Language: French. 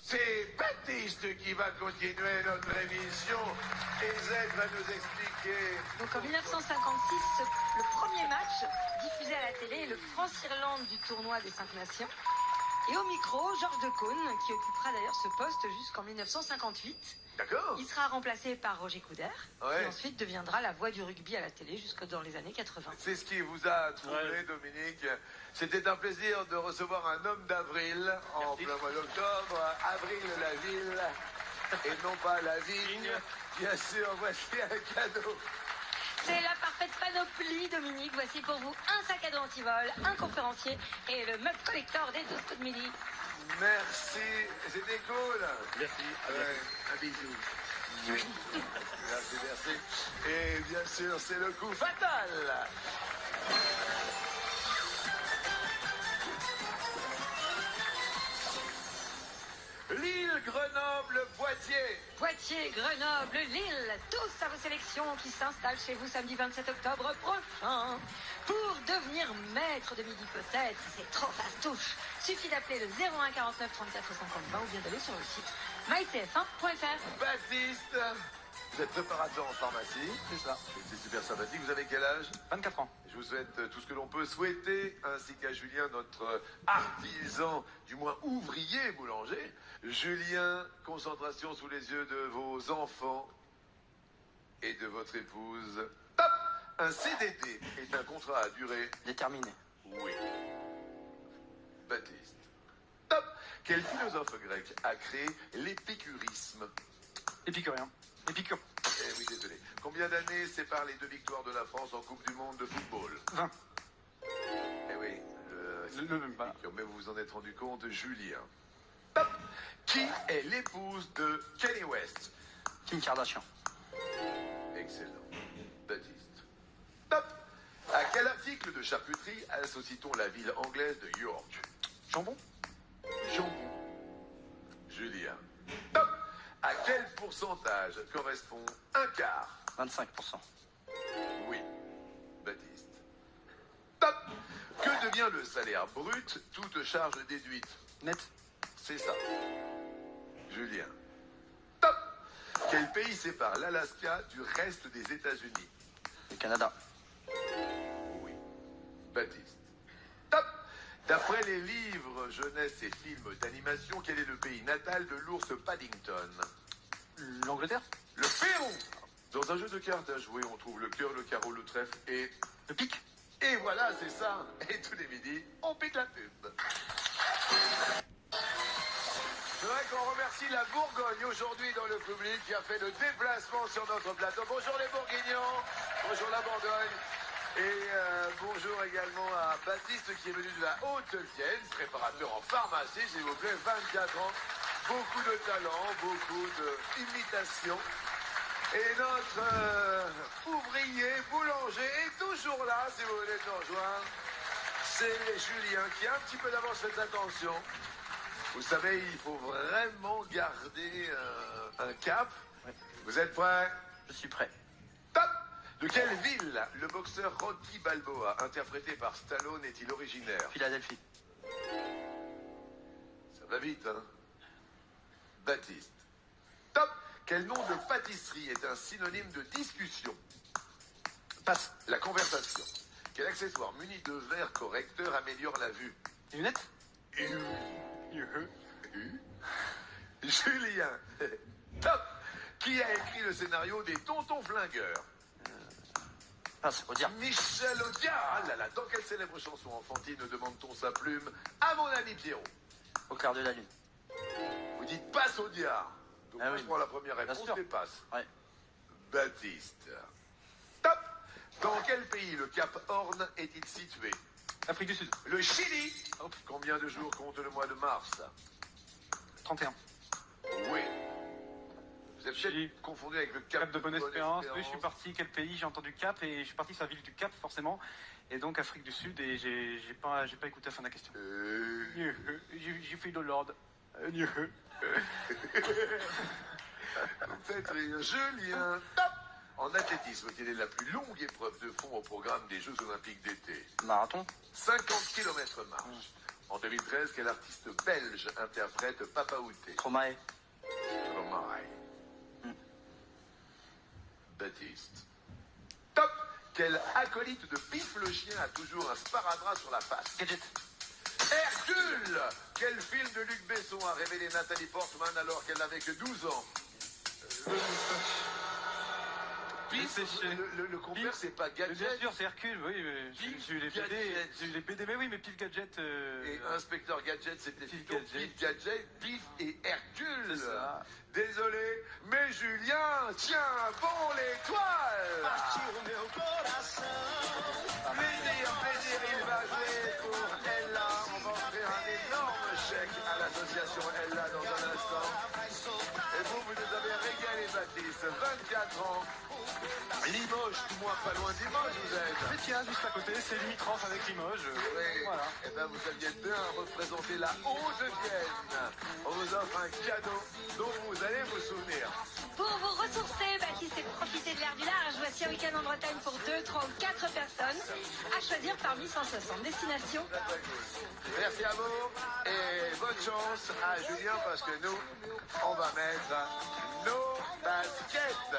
c'est Baptiste qui va continuer notre émission et Z va nous expliquer... Donc en 1956, le premier match diffusé à la télé est le France-Irlande du tournoi des 5 Nations. Et au micro, Georges Decaune, qui occupera d'ailleurs ce poste jusqu'en 1958. D'accord. Il sera remplacé par Roger Coudert, Ouais. qui ensuite deviendra la voix du rugby à la télé jusque dans les années 80. C'est ce qui vous a troublé, Dominique. C'était un plaisir de recevoir un homme d'avril en plein mois d'octobre. Avril, la ville, et non pas la vigne. Bien sûr, voici un cadeau. C'est la parfaite panoplie, Dominique. Voici pour vous un sac à dos anti-vol, un conférencier et le mug collector des 12 coups de midi. Merci, c'était cool. Merci. Un bisou. Merci, merci. Et bien sûr, c'est le coup fatal. Lille, Grenoble, Poitiers. Poitiers, Grenoble, Lille, tous à vos sélections qui s'installent chez vous samedi 27 octobre prochain. Pour devenir maître de midi peut-être, c'est trop fastouche. Suffit d'appeler le 01 49 34 50 20 ou bien d'aller sur le site mytf1.fr. Baptiste, vous êtes préparateur en pharmacie. C'est ça. C'est super sympathique. Vous avez quel âge? 24 ans. Je vous souhaite tout ce que l'on peut souhaiter, ainsi qu'à Julien, notre artisan, du moins ouvrier boulanger. Julien, concentration sous les yeux de vos enfants et de votre épouse. Top! Un CDD est un contrat à durée. Déterminé. Oui. Baptiste. Top! Quel philosophe grec a créé l'épicurisme? Épicurien. Épicure. Eh oui, désolé. Combien d'années séparent les 2 victoires de la France en Coupe du Monde de football? 20. Eh oui, Bah. mais vous vous en êtes rendu compte, Julien. Top! Qui est l'épouse de Kanye West? Kim Kardashian. Excellent. Baptiste. Top! À quel article de charcuterie associe-t-on la ville anglaise de York? Jambon. Jambon. Julien. Top! À quel pourcentage correspond un quart? 25%. Oui. Baptiste. Top! Que devient le salaire brut, toute charge déduite? Net. C'est ça. Julien. Top! Quel pays sépare l'Alaska du reste des États-Unis? Le Canada. Oui. Baptiste. Top! D'après les livres, jeunesse et films d'animation, quel est le pays natal de l'ours Paddington? L'Angleterre. Le Pérou! Dans un jeu de cartes à jouer, on trouve le cœur, le carreau, le trèfle et... Le pic. Et voilà, c'est ça. Et tous les midis, on pique la pub. C'est vrai qu'on remercie la Bourgogne aujourd'hui dans le public qui a fait le déplacement sur notre plateau. Bonjour les Bourguignons, bonjour la Bourgogne. Et bonjour également à Baptiste qui est venu de la Haute-Vienne, préparateur en pharmacie, s'il vous plaît, 24 ans. Beaucoup de talent, beaucoup d'imitation. Et notre ouvrier, boulanger est toujours là, si vous voulez nous rejoindre. C'est Julien qui a un petit peu d'avance, faites attention. Vous savez, il faut vraiment garder un cap. Ouais. Vous êtes prêts? Je suis prêt. Top! De quelle ville le boxeur Rocky Balboa, interprété par Stallone, est-il originaire? Philadelphie. Ça va vite, hein? Baptiste. Top! Quel nom de pâtisserie est un synonyme de discussion? Passe. La conversation. Quel accessoire muni de verre correcteur améliore la vue? Les lunettes. Julien. Top! Qui a écrit le scénario des Tontons Flingueurs? Passe. Audiard. Michel Audiard. Ah là là, dans quelle célèbre chanson enfantine demande-t-on sa plume à mon ami Pierrot? Au clair de la lune. Vous dites passe Audiard. Donc Ah moi oui. je prends la première Bien réponse sûr. et passe. Ouais. Baptiste. Top! Dans quel pays le Cap Horn est-il situé? Afrique du Sud. Le Chili. Hop, combien de jours compte le mois de mars? 31. Oui. Vous êtes Chili. peut-être confondu avec le Cap de Bonne-Espérance. Oui, je suis parti. Quel pays? J'ai entendu Cap et je suis parti sur la ville du Cap, forcément. Et donc Afrique du Sud. Et j'ai pas écouté la fin de la question. J'ai fait de l'ordre. Vous faites rire. Julien. Top! En athlétisme, quelle est la plus longue épreuve de fond au programme des Jeux Olympiques d'été? Marathon. 50 km marche. En 2013, quel artiste belge interprète Papa Outé? Stromae. Stromae. Baptiste. Top. Quel acolyte de Pif le chien a toujours un sparadrap sur la face? Gadget. Hercule. Quel film de Luc Besson a révélé Nathalie Portman alors qu'elle n'avait que 12 ans? Pif, le compère, c'est pas Bien Gadget. sûr, c'est Hercule, oui. J'ai eu les BD, Gadget. j'ai eu les BD, mais oui, mais Pif Gadget. Et Inspecteur Gadget, c'était Pif plutôt Gadget. Pif Gadget, Pif et Hercule. C'est ça. Désolé, mais Julien tient bon l'étoile. Plaisir, il va jouer pour Ella. On va offrir un énorme chèque à l'association Ella dans un instant. Et vous nous avez régalé, Baptiste. 24 ans. Limoges, tout moins pas loin de Limoges, vous êtes. Mais tiens, juste à côté, c'est limitrophe avec Limoges. Oui. Voilà. Et bien, vous aviez bien représenté la Haute-Vienne. On vous offre un cadeau dont vous allez vous souvenir. Pour vous ressourcer, Baptiste, et profiter de l'air du large, voici un week-end en Bretagne pour 2, 3 ou 4 personnes à choisir parmi 160 destinations. Merci à vous et bonne chance à Julien parce que nous, on va mettre nos baskets.